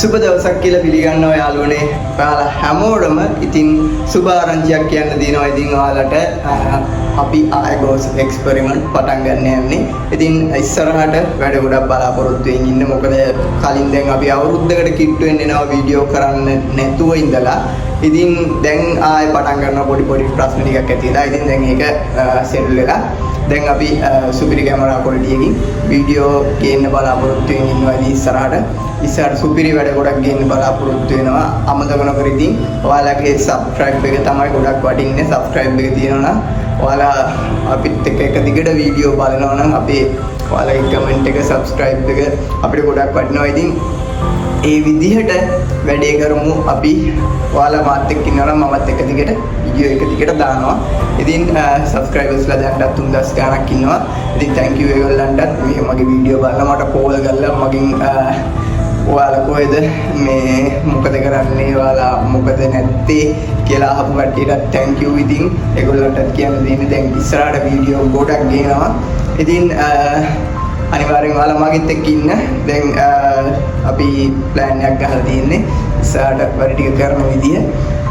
සුබ දවසක් කියලා පිළිගන්නවා යාළුවනේ. ඔයාලා හැමෝටම ඉතින් සුබ ආරංචියක් කියන්න දිනවා. ඉතින් ඔයාලට අපි ආයගෝස් එක්ස්පෙරිමන්ට් පටන් ගන්න යන්නේ. ඉතින් ඉස්සරහට වැඩ ගොඩක් බලාපොරොත්තු වෙමින් ඉන්න. මොකද කලින් දැන් අපි අවුරුද්දකට කිට්ටු වෙන්න එනවා වීඩියෝ කරන්න නැතුව ඉඳලා. ඉතින් දැන් ආයෙ පටන් ගන්නවා පොඩි ප්‍රශ්න ටිකක් ඇතිලා. ඉතින් දැන් ඒක සෙටල් වෙලා දැන් අපි සුපිරි කැමරා ක්වොලිටියකින් වීඩියෝ ගේන්න බලාපොරොත්තු වෙමින් ඉන්නවා. ඉතින් ඉස්සරහට සුපිරි වැඩ ගොඩක් ගේන්න බලාපොරොත්තු වෙනවා. අමතක නොකර ඉතින් ඔයාලගේ subscribe එක තමයි ගොඩක් වටින්නේ. subscribe එක තියෙනවා නම් ඔයාලා අපිත් එක්ක එක දිගට වීඩියෝ බලනවා නම් අපේ ඔයාලගේ comment එක subscribe එක අපිට ගොඩක් වටිනවා. ඉතින් ඒ විදිහට වැඩේ කරමු අපි. ඔයාලා මාත් එක්ක ඉන්නවා නම් මමත් එක දිගට වීඩියෝ එක දිගට දානවා. ඉතින් subscribersලා දැන්ටත් 3000 ගණක් ඉන්නවා. ඉතින් thank you ඒගොල්ලන්ටත් මේ මගේ වීඩියෝ බලලා මට කෝල් කරලා මගෙන් ඔයාලා කොහෙද මේ මොකද කරන්නේ ඔයාලා මොකද නැත්තේ කියලා අහපු කට්ටියට thank you. ඉතින් ඒගොල්ලන්ටත් කියන්න දෙන්නේ දැන් ඉස්සරහට වීඩියෝ ගොඩක් ගේනවා. ඉතින් අනිවාර්යෙන් ඔයාලා මගෙත් එක්ක ඉන්න. දැන් අපි plan එකක් ගහලා තියෙන්නේ ඉස්සරහට වැඩ ටික කරන විදිය.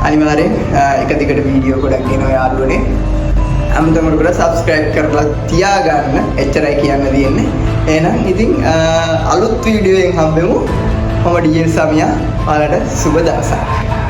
අනිවාර්යෙන් එක දිගට වීඩියෝ ගොඩක් ගේනවා යාළුවනේ. අමතක නොකර subscribe කරලා තියාගන්න. එච්චරයි කියන්න තියෙන්නේ. එහෙනම් ඉතින් අලුත් වීඩියෝ එකෙන් හම්බෙමු. මම ඩීඑන් සමියා. ඔයාලට සුබ දවසක්.